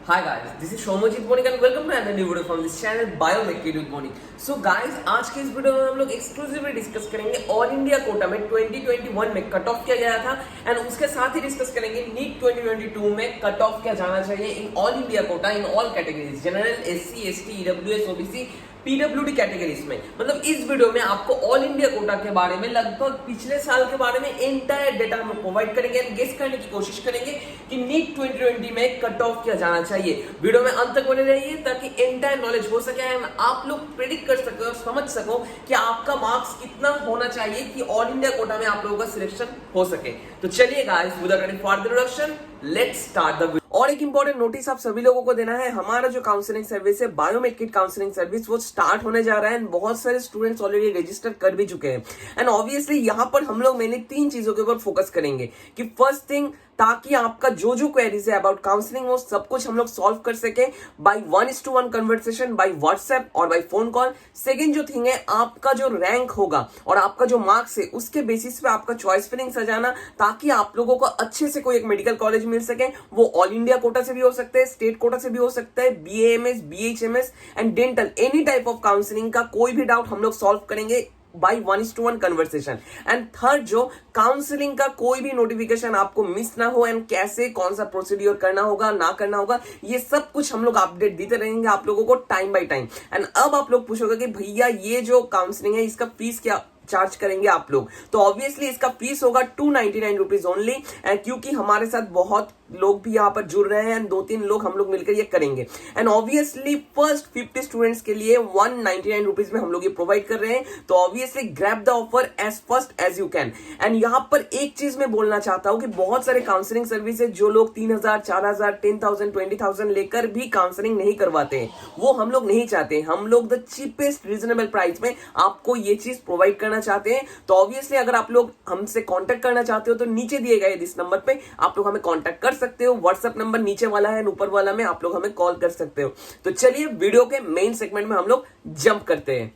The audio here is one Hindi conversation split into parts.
Hi guys, this is Shomojit Monik and welcome to another new video from this channel Biomechanics with Monik. So guys, आज के इस वीडियो में हम लोग एक्सक्लूसिवली डिस्कस करेंगे ऑल इंडिया कोटा में 2021 में कट ऑफ किया गया था एंड उसके साथ ही डिस्कस करेंगे नीट 2022 में कट ऑफ क्या जाना चाहिए इन all India quota in all categories general, SC, ST, EWS, OBC, PWD categories में। मतलब इस वीडियो में आपको ऑल इंडिया कोटा के बारे में लगभग पिछले साल के बारे में एंटायर डेटा हम प्रोवाइड करेंगे एंड गेस करने की कोशिश करेंगे कि नीट 2020 में कट ऑफ किया जाना चाहिए। वीडियो में अंत तक बने रहिए ताकि एंटायर नॉलेज हो सके एंड आप लोग प्रेडिक्ट कर सको और समझ सको कि आपका मार्क्स कितना होना चाहिए कि ऑल इंडिया कोटा में आप लोगों का सिलेक्शन हो सके। तो चलिए guys, without any further introduction, let's start the video. और एक इंपॉर्टेंट नोटिस आप सभी लोगों को देना है, हमारा जो काउंसलिंग सर्विस है बायोमेड किट काउंसलिंग सर्विस वो स्टार्ट होने जा रहा है एंड बहुत सारे स्टूडेंट्स ऑलरेडी रजिस्टर कर भी चुके हैं एंड ऑब्वियसली यहाँ पर हम लोग मेनली 3 चीजों के ऊपर फोकस करेंगे कि फर्स्ट थिंग, ताकि आपका जो जो क्वेरीज है अबाउट काउंसलिंग वो सब कुछ हम लोग सॉल्व कर सके बाय 1:1 कन्वर्सेशन बाय व्हाट्सएप और बाय फोन कॉल। सेकंड जो थिंग है, आपका जो रैंक होगा और आपका जो मार्क्स है उसके बेसिस पे आपका चॉइस फिलिंग सजाना ताकि आप लोगों को अच्छे से कोई एक मेडिकल कॉलेज मिल सके। वो ऑल इंडिया कोटा से भी हो सकता है, स्टेट कोटा से भी हो सकता है, BAMS, BHMS and dental, any type of counselling का कोई भी डाउट हम लोग सॉल्व करेंगे बाई 1:1 कन्वर्सेशन। एंड थर्ड, जो काउंसलिंग का कोई भी नोटिफिकेशन आपको मिस ना हो एंड कैसे कौन सा प्रोसीड्यूर करना होगा ना करना होगा, ये सब कुछ हम लोग अपडेट देते रहेंगे आप लोगों को टाइम बाय टाइम। एंड अब आप लोग पूछोगे कि भैया ये जो काउंसलिंग है इसका फीस क्या चार्ज करेंगे आप लोग, तो ऑब्वियसली इसका फीस होगा 299 रुपीज ओनली एंड क्योंकि हमारे साथ बहुत लोग भी यहाँ पर जुड़ रहे हैं एंड 2-3 लोग हम लोग मिलकर ये करेंगे एंड ऑब्वियसली फर्स्ट 50 स्टूडेंट्स के लिए 199 रुपीज में हम लोग ये प्रोवाइड कर रहे हैं। तो obviously grab the offer as first as you can. And यहाँ पर एक चीज मैं बोलना चाहता हूँ कि बहुत सारे काउंसलिंग सर्विसेज जो लोग 3000, 4000, 10,000, 20,000 लेकर भी काउंसलिंग नहीं करवाते हैं, वो हम लोग नहीं चाहते। हम लोग द चीपेस्ट रीजनेबल प्राइस में आपको ये चीज प्रोवाइड करना चाहते हैं। तो ऑब्वियसली अगर आप लोग हमसे कांटेक्ट करना चाहते हो तो नीचे दिए गए इस नंबर पे आप लोग हमें कांटेक्ट कर सकते हो। व्हाट्सएप नंबर नीचे वाला है, ऊपर वाला में आप लोग हमें कॉल कर सकते हो। तो चलिए वीडियो के मेन सेगमेंट में हम लोग जंप करते हैं।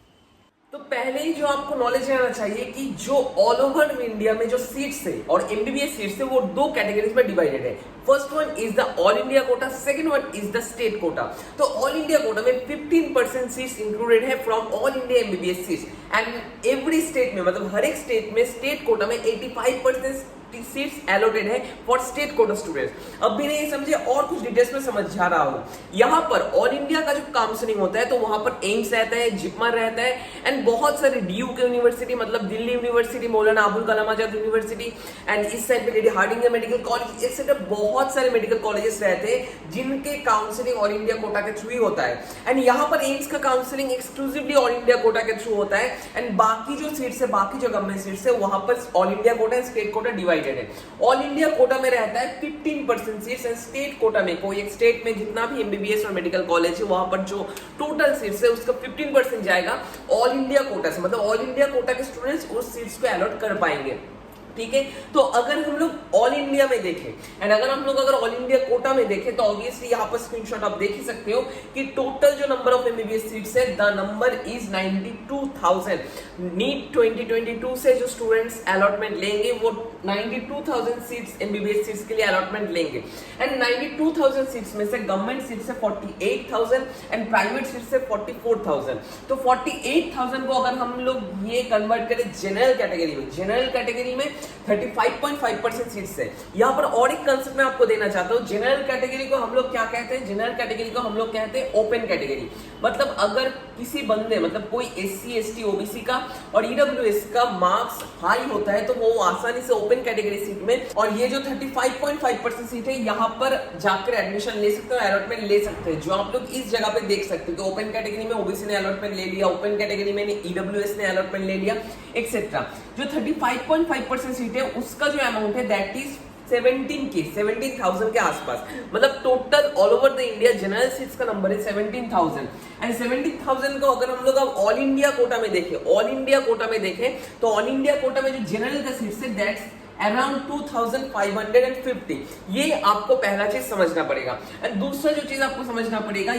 तो पहले ही जो आपको नॉलेज रहना चाहिए कि जो ऑल ओवर इंडिया में जो सीट्स है और एमबीबीएस सीट्स है वो 2 कैटेगरीज में डिवाइडेड है। First one is the all India Kota, second one is the state quota. तो ऑल इंडिया कोटा में 15% सीट्स इंक्लूडेड है from all India MBBS seats and every state में, मतलब हर एक स्टेट में स्टेट कोटा में 85% सीट्स एलोटेड है फॉर स्टेट कोटा स्टूडेंट्स। अब भी नहीं समझे और कुछ डिटेल्स में समझ जा रहा हूं। यहाँ पर ऑल इंडिया का जो काउंसलिंग होता है तो वहां पर एम्स रहता है, जिपमर रहता है एंड बहुत सारे डीयू के यूनिवर्सिटी, मतलब Delhi university, Maulana Abul Kalam Azad university and इस साइड पे लेडी हार्डिंगर मेडिकल कॉलेज, एक्सेट्रा बहुत सारे मेडिकल कॉलेजेस रहते हैं जिनके काउंसलिंग ऑल इंडिया कोटा के थ्रू ही होता है। एंड यहाँ पर एम्स का counselling exclusively all India Kota के थ्रू होता है एंड बाकी जो सीट्स है, बाकी जो गवर्नमेंट सीट्स है वहां पर all India Kota and state quota divided है। ऑल इंडिया कोटा में रहता है 15% सीट्स एंड स्टेट कोटा में कोई एक स्टेट में जितना भी एमबीबीएस और मेडिकल कॉलेज है वहां पर जो टोटल सीट्स है उसका 15% जाएगा ऑल इंडिया कोटा से, मतलब ऑल इंडिया कोटा के स्टूडेंट्स उस सीट्स को अलॉट कर पाएंगे। ठीक है, तो अगर हम लोग ऑल इंडिया में देखें एंड अगर हम लोग ऑल इंडिया कोटा में देखें तो ऑब्वियसली यहाँ पर स्क्रीनशॉट आप देख ही सकते हो कि टोटल जो नंबर ऑफ एमबीबीएस सीट्स है द नंबर इज 92,000। नीट 2022 से जो स्टूडेंट्स अलॉटमेंट लेंगे वो 92,000 सीट्स एमबीबीएस सीट्स के लिए अलॉटमेंट लेंगे एंड 92,000 सीट्स में से गवर्नमेंट सीट्स है 48,000 एंड प्राइवेट सीट्स है 44,000। तो 48,000 को अगर हम लोग ये कन्वर्ट करें जनरल कैटेगरी में 35.5% सीट्स है। यहाँ पर और एक कंसेप्ट मैं आपको देना चाहता हूँ। जनरल कैटेगरी को हम लोग क्या कहते हैं? जनरल कैटेगरी को हम लोग कहते हैं ओपन कैटेगरी। मतलब अगर किसी बंदे, मतलब कोई एससी, एसटी, ओबीसी का और ईडब्ल्यूएस का मार्क्स हाई होता है तो वो आसानी से ओपन कैटेगरी सीट में, और ये जो 35.5% सीट है यहाँ पर जाकर एडमिशन ले सकते हो, अलॉटमेंट ले सकते हैं। जो आप लोग इस जगह पे देख सकते हो कि ओपन कैटेगरी में ओबीसी ने अलॉटमेंट ले लिया, ओपन कैटेगरी में ईडब्ल्यूएस ने अलॉटमेंट ले लिया एक्सेट्रा। जो 35.5% सीट है उसका जो अमाउंट है दैट इज 17,000 के आसपास। मतलब total all over the India general seats का नंबर है 17,000 एंड 17,000 को अगर हम लोग अब ऑल इंडिया कोटा में देखें, तो ऑल इंडिया कोटा में जो जनरल का सीट्स है दैट्स अराउंड 2,550। ये आपको पहला चीज समझना पड़ेगा। एंड दूसरा जो चीज आपको समझना पड़ेगा,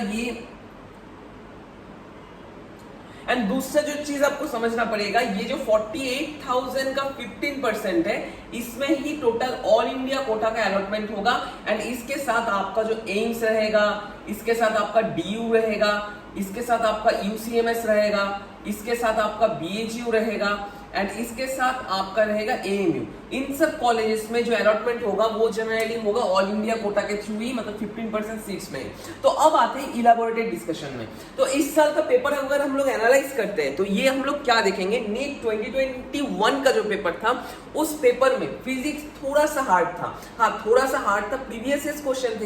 एंड दूसरा जो चीज आपको समझना पड़ेगा, ये जो 48,000 का 15% है, इसमें ही टोटल ऑल इंडिया कोटा का अलॉटमेंट होगा। एंड इसके साथ आपका जो एम्स रहेगा, इसके साथ आपका डीयू रहेगा, इसके साथ आपका यूसीएमएस रहेगा, इसके साथ आपका बीएचयू रहेगा एंड इसके साथ आपका रहेगा एएमयू। इन सब कॉलेजेस में जो अलॉटमेंट होगा वो जनरली होगा ऑल इंडिया कोटा के थ्रू ही, मतलब 15% सीट्स में। तो अब आते हैं इलैबोरेटेड डिस्कशन में। तो इस साल का पेपर अगर हम लोग एनालाइज करते हैं तो ये हम लोग क्या देखेंगे, नीट 2021 का जो पेपर था उस पेपर में फिजिक्स थोड़ा सा हार्ड था। हाँ, थोड़ा सा हार्ड था, प्रीवियस ईयर क्वेश्चन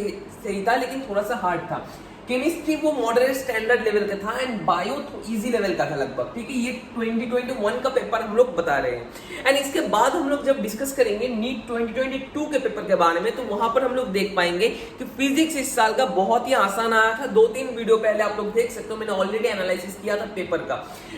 सही था लेकिन थोड़ा सा हार्ड था। केमिस्ट्री वो मॉडरेट स्टैंडर्ड लेवल का था एंड बायो तो इजी लेवल का था लगभग, ठीक है। ये 2021 का पेपर हम लोग बता रहे हैं। एंड इसके बाद हम लोग जब डिस्कस करेंगे नीट 2022 के पेपर के बारे में, तो वहां पर हम लोग देख पाएंगे कि फिजिक्स इस साल का बहुत ही आसान आया था। 2-3 वीडियो पहले आप लोग देख सकते हो, मैंने ऑलरेडी एनालिसिस किया था पेपर का।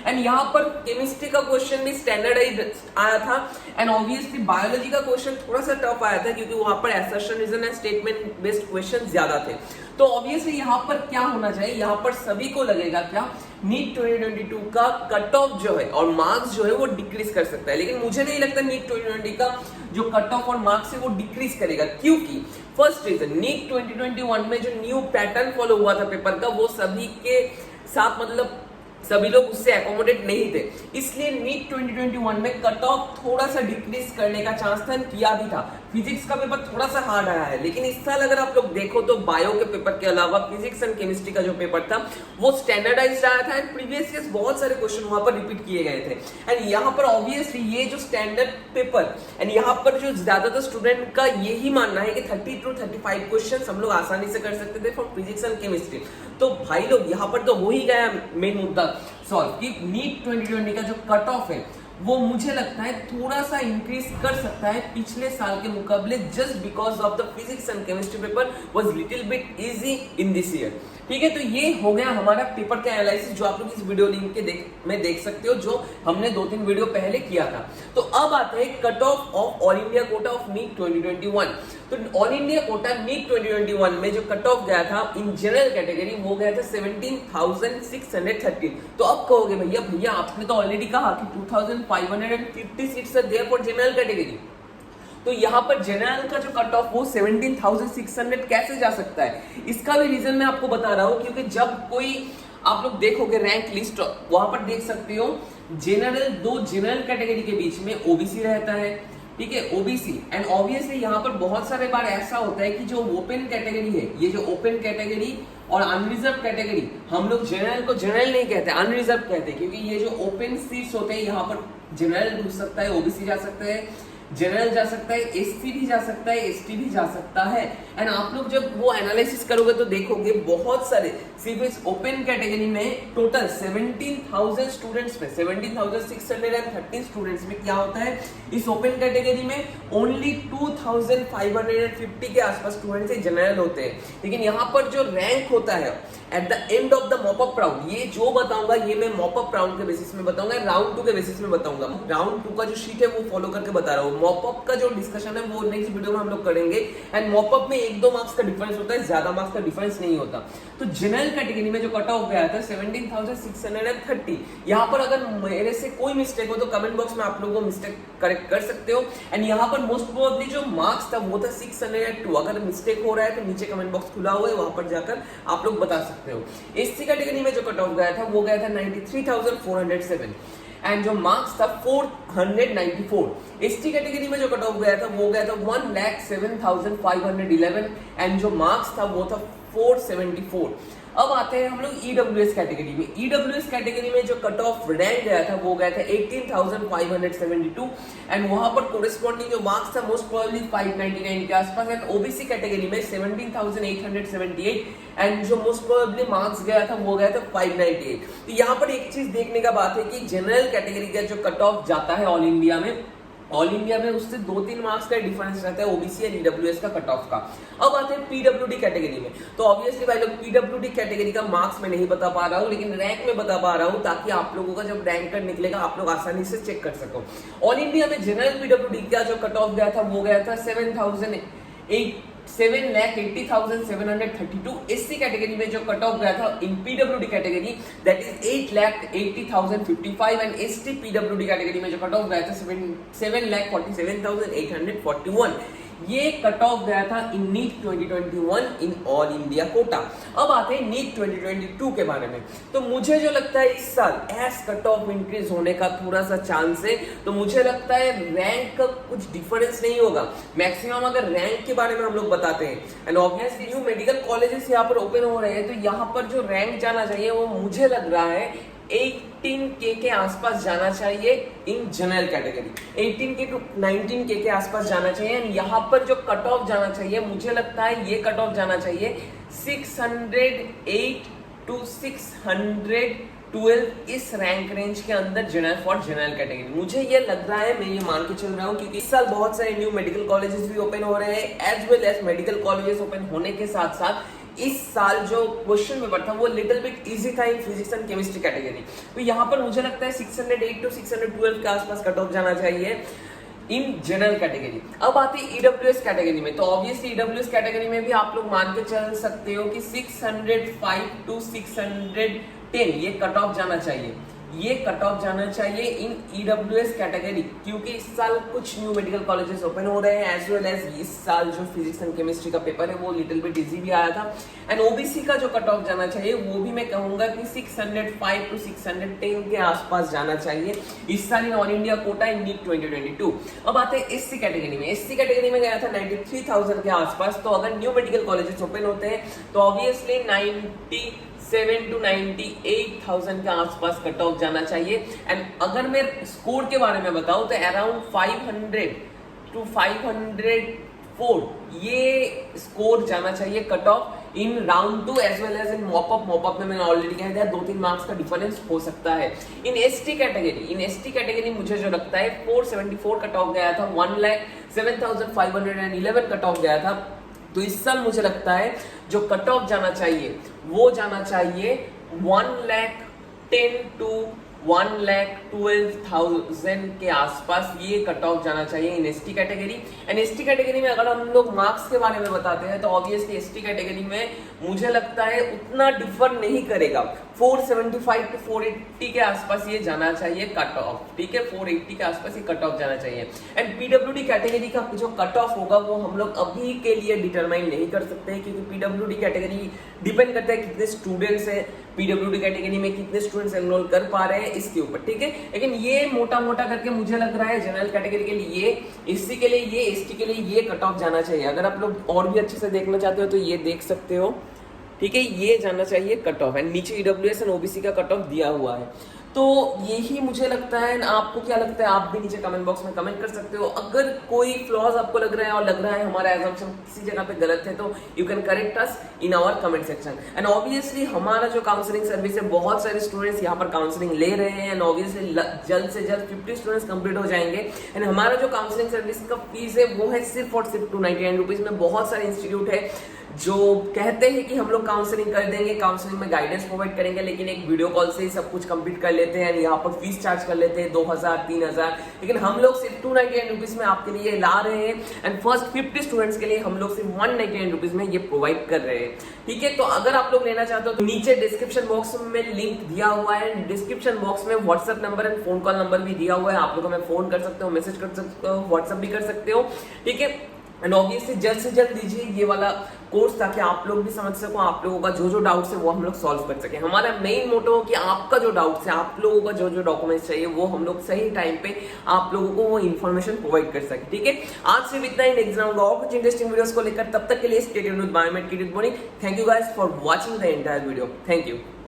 एंड यहाँ पर केमिस्ट्री का क्वेश्चन भी स्टैंडर्डाइज आया था एंड ऑब्वियसली बायोलॉजी का क्वेश्चन थोड़ा सा टफ आया था क्योंकि वहां पर assertion reason and statement based question ज्यादा थे। तो ऑब्वियसली यहाँ पर क्या होना चाहिए, यहाँ पर सभी को लगेगा क्या, नीट 2022 का कट ऑफ जो है और मार्क्स जो है वो डिक्रीज कर सकता है। लेकिन मुझे नहीं लगता नीट 2020 का जो कट ऑफ और मार्क्स है वो डिक्रीज करेगा, क्योंकि फर्स्ट रीजन, नीट 2021 में जो न्यू पैटर्न फॉलो हुआ था पेपर का वो सभी के साथ, मतलब सभी लोग उससे एकोमोडेट नहीं थे, इसलिए नीट 2021 में कट ऑफ थोड़ा सा डिक्रीज करने का चांस था, किया भी था। फिजिक्स का पेपर थोड़ा सा हार्ड आया है, लेकिन इस साल अगर आप लोग देखो तो बायो के पेपर के अलावा फिजिक्स एंड केमिस्ट्री का जो पेपर था वो स्टैंडर्डाइज्ड आया था एंड प्रीवियस ईयर बहुत सारे क्वेश्चन वहां पर रिपीट किए गए थे। एंड यहाँ पर ऑब्वियसली ये जो स्टैंडर्ड पेपर एंड यहाँ पर जो ज्यादातर स्टूडेंट का यही मानना है कि 30 to 35 क्वेश्चन हम लोग आसानी से कर सकते थे फॉर फिजिक्स एंड केमिस्ट्री। तो भाई लोग यहाँ पर तो हो ही गया मेन मुद्दा सॉल्व कि नीट 2020 का जो कट ऑफ है वो मुझे लगता है थोड़ा सा इंक्रीज कर सकता है पिछले साल के मुकाबले, just because of the physics and chemistry paper was little bit easy in this year, ठीक है। तो ये हो गया हमारा पेपर का एनालिसिस जो आप लोग इस वीडियो लिंक के में देख सकते हो, जो हमने 2-3 वीडियो पहले किया था। तो अब आते हैं cut off all India quota of NEET 2021। तो ऑल इंडिया कोटा नीट 2021 में जो कट ऑफ गया था इन जनरल कैटेगरी वो गया था 17,613। तो अब कहोगे भैया आपने तो ऑलरेडी कहा कि 2,550 seats are there for general category, तो यहाँ पर जनरल का जो कट ऑफ वो 17,600 कैसे जा सकता है? इसका भी रीजन मैं आपको बता रहा हूँ, क्योंकि जब कोई आप लोग देखोगे रैंक लिस्ट वहां पर देख सकते हो जनरल, दो जनरल कैटेगरी के बीच में ओबीसी रहता है, ठीक है, ओबीसी। एंड ऑब्वियसली यहाँ पर बहुत सारे बार ऐसा होता है कि जो ओपन कैटेगरी है, ये जो ओपन कैटेगरी और अनरिजर्व कैटेगरी, हम लोग जनरल को जनरल नहीं कहते, अनरिजर्व कहते हैं, क्योंकि ये जो ओपन सीट्स होते हैं यहाँ पर जनरल घुस सकता है, ओबीसी जा सकता है, जनरल जा सकता है, एससी भी जा सकता है, एसटी भी जा सकता है। एंड आप लोग जब वो एनालिसिस करोगे तो देखोगे बहुत सारे सिर्फ इस ओपन कैटेगरी में टोटल 17,000 स्टूडेंट्स में 17,613 स्टूडेंट्स में क्या होता है, इस ओपन कैटेगरी में ओनली 2,550 के आसपास स्टूडेंट्स जनरल होते हैं। लेकिन यहाँ पर जो रैंक होता है at the end of the mop up round, ये जो बताऊंगा ये मैं मॉपअप राउंड के बेसिस में बताऊंगा, राउंड 2 के बेसिस में बताऊंगा। राउंड 2 का जो शीट है वो फॉलो करके बता रहा हूँ, मॉपअप का जो डिस्कशन है वो नेक्स्ट वीडियो में हम लोग करेंगे। एंड मॉपअप में 1-2 मार्क्स का डिफरेंस होता है, ज्यादा मार्क्स का डिफरेंस नहीं होता। तो जनरल कैटेगरी में जो कट ऑफ गया था 17,630, यहाँ पर अगर मेरे से कोई मिस्टेक हो तो कमेंट बॉक्स में आप लोगों को मिस्टेक करेक्ट कर सकते हो। एंड यहाँ पर मोस्ट प्रोबेबली जो मार्क्स था वो था 602, अगर मिस्टेक हो रहा है तो नीचे कमेंट बॉक्स खुला हुआ है, वहां पर जाकर आप लोग बता सकते हो। एससी कैटेगरी में जो कट ऑफ गया था वो गया था 93,407 एंड जो मार्क्स था 494। एसटी कैटेगरी में जो कट ऑफ गया था वो गया था 1,07,511 एंड जो मार्क्स था वो था 474। अब आते हैं हम लोग ईडब्ल्यूएस कैटेगरी में। ईडब्ल्यूएस कैटेगरी में जो कट ऑफ रैंक गया था वो गया था 18,572 एंड वहां पर कोरेस्पॉन्डिंग जो मार्क्स था मोस्ट प्रोबेबली 599 के आसपास। एंड ओबीसी कैटेगरी में 17,878 एंड जो मोस्ट प्रोबेबली मार्क्स गया था वो गया था 598। तो यहाँ पर एक चीज देखने का बात है कि जनरल कैटेगरी का जो कट ऑफ जाता है ऑल इंडिया में उससे 2-3 मार्क्स का डिफरेंस रहता है ओबीसी और ईडब्ल्यूएस का कट ऑफ का। अब आते हैं पीडब्ल्यूडी कैटेगरी में। तो ऑब्वियसली भाई लोग पीडब्ल्यूडी कैटेगरी का मार्क्स मैं नहीं बता पा रहा हूँ, लेकिन रैंक में बता पा रहा हूँ ताकि आप लोगों का जब रैंक कार्ड निकलेगा आप लोग आसानी से चेक कर सको। ऑल इंडिया में जनरल पीडब्ल्यूडी का जो कट ऑफ गया था वो गया था 7,80,732। SC कैटेगरी में जो कट ऑफ गया था इन PWD category that is 8,80,055 and ST PWD category में जो कट ऑफ गया था 7,47,841। ये कट ऑफ गया था in NEET 2021 in all India quota. अब आते हैं नीट 2022 के बारे में। तो मुझे जो लगता है इस साल एस कट ऑफ इंक्रीज होने का थोड़ा सा चांस है, तो मुझे लगता है रैंक का कुछ डिफरेंस नहीं होगा मैक्सिमम अगर रैंक के बारे में हम लोग बताते हैं। And obviously new medical colleges यहाँ पर ओपन हो रहे हैं, तो यहाँ पर जो रैंक जाना चाहिए वो मुझे लग रहा है 18K के आसपास जाना चाहिए in general category, 18K to 19K के आसपास जाना चाहिए। एंड यहाँ पर जो कट ऑफ जाना चाहिए मुझे लगता है ये कट ऑफ जाना चाहिए 608 टू 612 इस रैंक रेंज के अंदर जनरल फॉर जनरल कैटेगरी। मुझे ये लग रहा है, मैं ये मान के चल रहा हूँ, क्योंकि इस साल बहुत सारे न्यू मेडिकल कॉलेजेस भी ओपन हो रहे हैं as well as medical colleges open होने के साथ साथ इस साल जो क्वेश्चन पेपर था वो लिटिल बिट इजी था in physics and chemistry category. तो यहाँ पर मुझे लगता है 608 टू 612 के आसपास कट ऑफ जाना चाहिए इन जनरल कैटेगरी। अब आती है ईडब्ल्यूएस कैटेगरी में। तो ऑब्वियसली ईडब्ल्यूएस कैटेगरी में भी आप लोग मान के चल सकते हो कि 605 टू 610 ये कट ऑफ जाना चाहिए, ये कट ऑफ जाना चाहिए इन ईडब्ल्यूएस कैटेगरी, क्योंकि इस साल कुछ न्यू मेडिकल कॉलेजेस ओपन हो रहे हैं एज वेल एज इस साल जो फिजिक्स एंड केमिस्ट्री का पेपर है वो लिटिल बिट इजी भी आया था। एंड ओबीसी का जो कट ऑफ जाना चाहिए वो भी मैं कहूंगा कि 605 टू 610 के आसपास जाना चाहिए इस साल in all India quota in NEET 2022। अब आते हैं एससी कैटेगरी में। एससी कैटेगरी में गया था 93,000 के आसपास। तो अगर न्यू मेडिकल कॉलेजेस ओपन होते हैं तो ऑब्वियसली 97 टू 98,000 के आसपास कट ऑफ जाना चाहिए। एंड अगर मैं स्कोर के बारे में बताऊं तो अराउंड 500 टू 504 ये स्कोर जाना चाहिए cut off in round 2 as well as in mop up में मैंने ऑलरेडी कह दिया 2-3 मार्क्स का डिफरेंस हो सकता है। इन एसटी कैटेगरी मुझे जो लगता है 474 कट ऑफ गया था, 1,07,511 कट ऑफ गया था। तो इस साल मुझे लगता है जो कट ऑफ जाना चाहिए वो जाना चाहिए 1,10,000 टू 1,12,000 के आसपास ये कट ऑफ जाना चाहिए in ST category. And ST category में अगर हम लोग मार्क्स के बारे में बताते हैं तो ऑब्वियसली एसटी कैटेगरी में मुझे लगता है उतना डिफर नहीं करेगा, 475 टू 480 के आसपास ये जाना चाहिए कट ऑफ, ठीक है, 480 के आसपास ये कट ऑफ जाना चाहिए। एंड पीडब्ल्यूडी कैटेगरी का जो कट ऑफ होगा वो हम लोग अभी के लिए डिटरमाइन नहीं कर सकते हैं, क्योंकि पीडब्ल्यूडी कैटेगरी डिपेंड करता है कितने स्टूडेंट्स है पीडब्ल्यूडी कैटेगरी में, कितने स्टूडेंट्स एनरोल कर पा रहे हैं इसके ऊपर, ठीक है। लेकिन ये मोटा करके मुझे लग रहा है जनरल कैटेगरी के लिए ये, एससी के लिए ये, एसटी के लिए ये कट ऑफ जाना चाहिए। अगर आप लोग और भी अच्छे से देखना चाहते हो तो ये देख सकते हो, ठीक है, ये जाना चाहिए कट ऑफ। एंड नीचे ईडब्ल्यूएस एंड ओबीसी का कट ऑफ दिया हुआ है। तो यही मुझे लगता है। आपको क्या लगता है आप भी नीचे कमेंट बॉक्स में कमेंट कर सकते हो। अगर कोई फ्लॉज आपको लग रहा है और लग रहा है हमारा एजम्पशन किसी जगह पे गलत है तो you can correct us in our comment section. And obviously हमारा जो काउंसलिंग सर्विस है बहुत सारे स्टूडेंट्स यहाँ पर काउंसलिंग ले रहे हैं एंड ऑब्वियसली जल्द से जल्द 50 स्टूडेंट्स कंप्लीट हो जाएंगे। एंड हमारा जो काउंसलिंग सर्विस का फीस है वो है सिर्फ और सिर्फ 299 रुपीज में। बहुत सारे इंस्टीट्यूट है जो कहते हैं कि हम लोग काउंसलिंग कर देंगे, काउंसलिंग में गाइडेंस प्रोवाइड करेंगे, लेकिन एक वीडियो कॉल से ही सब कुछ कंप्लीट कर लेते हैं। यहाँ पर फीस चार्ज कर लेते हैं 2,000-3,000, लेकिन हम लोग सिर्फ 299 रुपीज में आपके लिए ला रहे हैं। एंड फर्स्ट 50 स्टूडेंट्स के लिए हम लोग सिर्फ 199 रुपीज में ये प्रोवाइड कर रहे हैं, ठीक है। तो अगर आप लोग लेना चाहते हो तो नीचे डिस्क्रिप्शन बॉक्स में लिंक दिया हुआ है। डिस्क्रिप्शन बॉक्स में WhatsApp number and phone call number भी दिया हुआ है। आप लोग हमें फोन कर सकते हो, मैसेज कर सकते हो, व्हाट्सएप भी कर सकते हो, ठीक है। एंड ऑब्वियसली जल्द से जल्द दीजिए ये वाला कोर्स ताकि आप लोग भी समझ सको, आप लोगों का जो डाउट्स है वो हम लोग सॉल्व कर सके। हमारा मेन मोटो है कि आपका जो डाउट्स है, आप लोगों का जो डॉक्यूमेंट्स चाहिए वो हम लोग सही टाइम पे आप लोगों को वो इन्फॉर्मेशन प्रोवाइड कर सके, ठीक है। आज सिर्फ इतना ही। नेक्स्ट राउंड और कुछ इंटरेस्टिंग वीडियोस को लेकर, तब तक के लिए stay tuned with biomed kid with morning. Thank you guys for watching the entire video. Thank you.